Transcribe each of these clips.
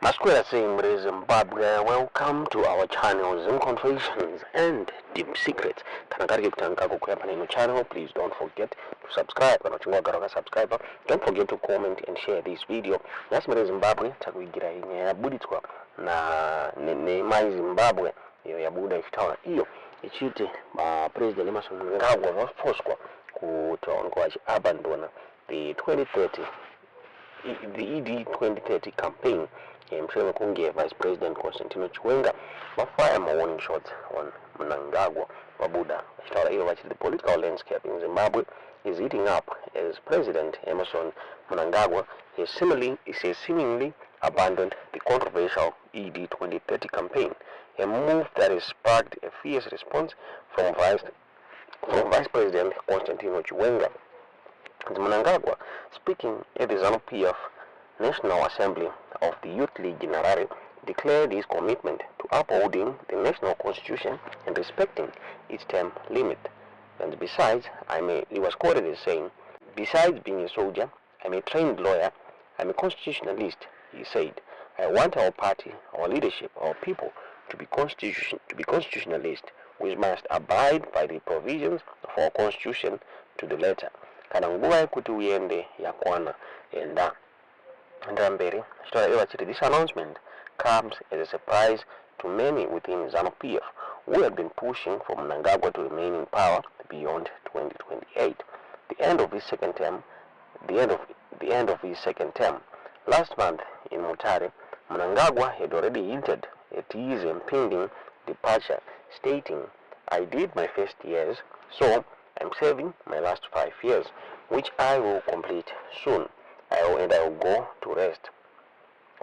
Masquerade saying Zimbabwe, welcome to our channel, Zim Confessions and Deep Secrets. Channel, please don't forget to subscribe. Subscriber, don't forget to comment and share this video. That's my Zimbabwe, takuigira yabuditswa na Zimbabwe yabuda ifitaona iyo ichite President Emerson Mnangagwa vafoswa kuti ongoa abandona the ED 2030 campaign. Chiwenga Vice President Chiwenga fire warning shots on Mnangagwa Babuda. The political landscape in Zimbabwe is heating up as President Emerson Mnangagwa has seemingly abandoned the controversial ED 2030 campaign, a move that has sparked a fierce response from Vice President Chiwenga. Mnangagwa, speaking at the ZANU PF National Assembly of the Youth League in Harare, declared his commitment to upholding the national constitution and respecting its term limit. And besides, he was quoted as saying, "Besides being a soldier, I'm a trained lawyer, I'm a constitutionalist," he said. "I want our party, our leadership, our people to be constitutionalist. We must abide by the provisions of our constitution to the letter." This announcement comes as a surprise to many within ZANU PF who had been pushing for Mnangagwa to remain in power beyond 2028, the end of his second term. Last month in Mutare, Mnangagwa had already hinted at his impending departure, stating, "I did my first years, so I'm serving my last 5 years, which I will complete soon. I will go to rest.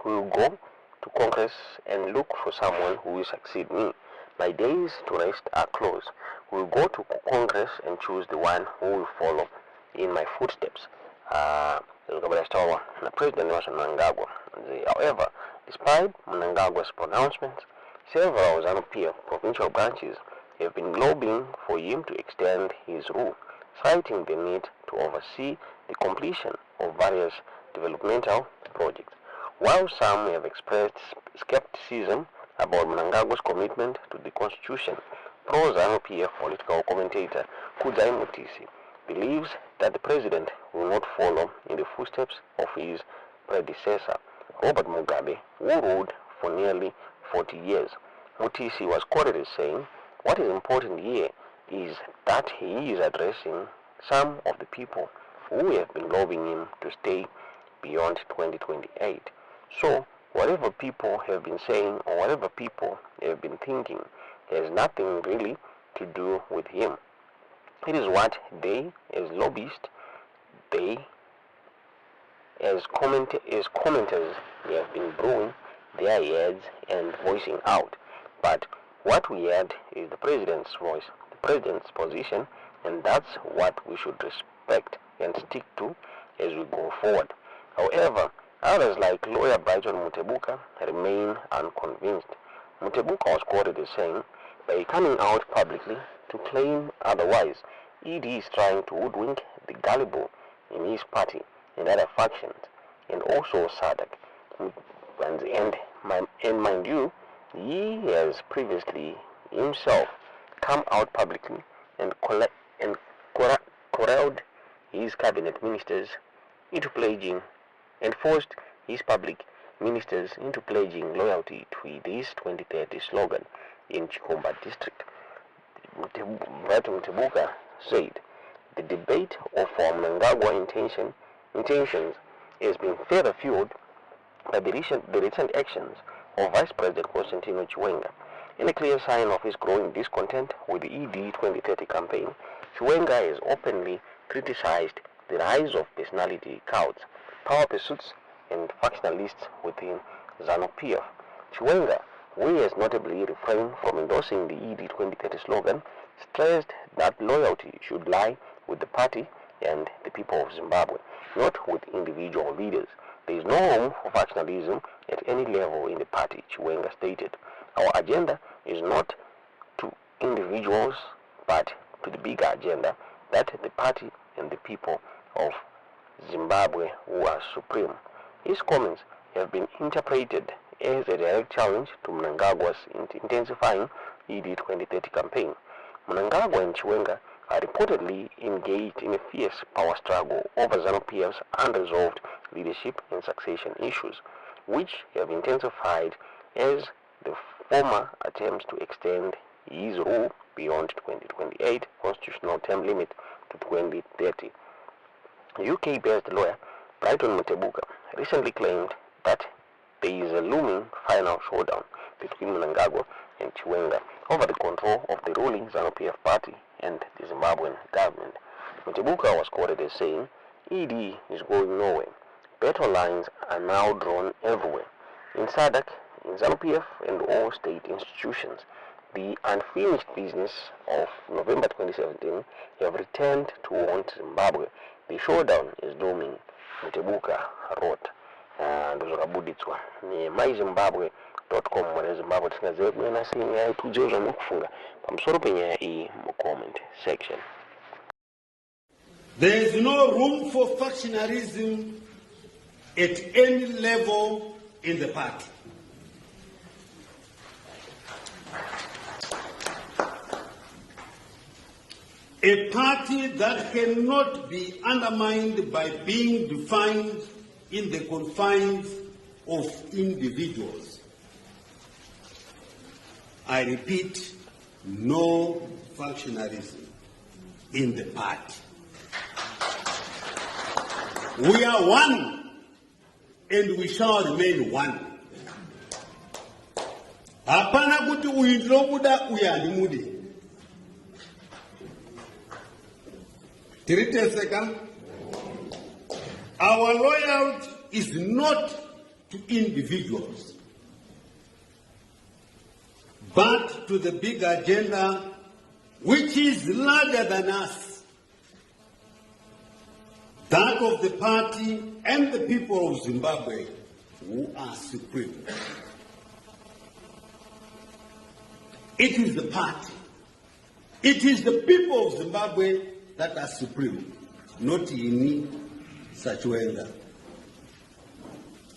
We will go to Congress and look for someone who will succeed me. My days to rest are close. We will go to Congress and choose the one who will follow in my footsteps." President Mnangagwa. However, despite Mnangagwa's pronouncements, several ZANU PF provincial branches have been lobbying for him to extend his rule, citing the need to oversee the completion of various developmental projects. While some have expressed skepticism about Mnangagwa's commitment to the constitution, pro-ZANU PF political commentator Kudzai Mutisi believes that the president will not follow in the footsteps of his predecessor, Robert Mugabe, who ruled for nearly 40 years. Mutisi was quoted as saying, "What is important here is that he is addressing some of the people who have been lobbying him to stay beyond 2028. So, whatever people have been saying or whatever people have been thinking has nothing really to do with him. It is what they, as lobbyists, as commenters, they have been brewing their heads and voicing out. But what we had is the president's voice, the president's position, and that's what we should respect and stick to as we go forward." However, others like lawyer Brighton Mutebuka remain unconvinced. Mutebuka was quoted as saying, "By coming out publicly to claim otherwise, ED is trying to hoodwink the gullible in his party and other factions, and also SADC. And mind you, he has previously himself come out publicly and corralled his cabinet ministers into pledging and forced his public ministers into pledging loyalty to this 2030 slogan in Chikomba district." Mtebuka said, "The debate of Mnangagwa intentions has been further fueled by the recent actions of Vice President Chiwenga. In a clear sign of his growing discontent with the ED 2030 campaign, Chiwenga has openly criticized the rise of personality cults, power pursuits, and factionalists within ZANU PF. Chiwenga, who has notably refrained from endorsing the ED 2030 slogan, stressed that loyalty should lie with the party and the people of Zimbabwe, not with individual leaders. There is no room for factionalism at any level in the party," Chiwenga stated. "Our agenda is not to individuals, but to the bigger agenda that the party and the people of Zimbabwe who are supreme." His comments have been interpreted as a direct challenge to Mnangagwa's intensifying ED 2030 campaign. Mnangagwa and Chiwenga are reportedly engaged in a fierce power struggle over ZANU PF's unresolved leadership and succession issues, which have intensified as the former attempts to extend his rule beyond 2028 constitutional term limit to 2030. UK-based lawyer Brighton Mutebuka recently claimed that there is a looming final showdown between Mnangagwa and Chiwenga over the control of the ruling ZANU PF party and the Zimbabwean government. Mutebuka was quoted as saying, "ED is going nowhere. Battle lines are now drawn everywhere. In SADC, in ZANU PF and all state institutions, the unfinished business of November 2017 have returned to haunt Zimbabwe. The showdown is looming," Mutebuka wrote. Ndozvakabuditswa nemyzimbabwe.com mwana Zimbabwe. Tingazive kunyanya sei nyaya itudzo zvamukufunga pamusoro penyaya iyi mucomment section. There is no room for factionalism at any level in the party. A party that cannot be undermined by being defined in the confines of individuals. I repeat, no factionalism in the party. We are one, and we shall remain one. Hapana kuti uyu ndinobuda uyu handimudi. Tiriteseka. Our loyalty is not to individuals, but to the big agenda which is larger than us, that of the party and the people of Zimbabwe who are supreme. It is the party, it is the people of Zimbabwe that are supreme, not Ini Chiwenga.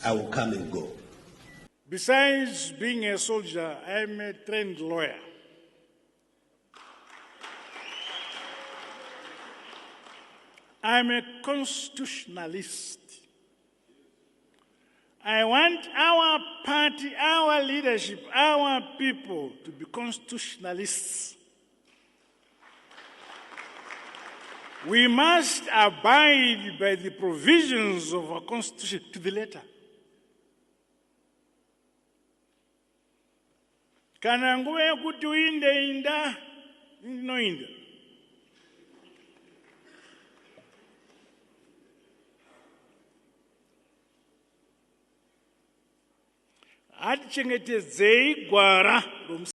I will come and go. Besides being a soldier, I am a trained lawyer. I am a constitutionalist. I want our party, our leadership, our people to be constitutionalists. We must abide by the provisions of our constitution to the letter. Kana nguva yekuti uinde inda, inoinda. Atichengetedzei gwara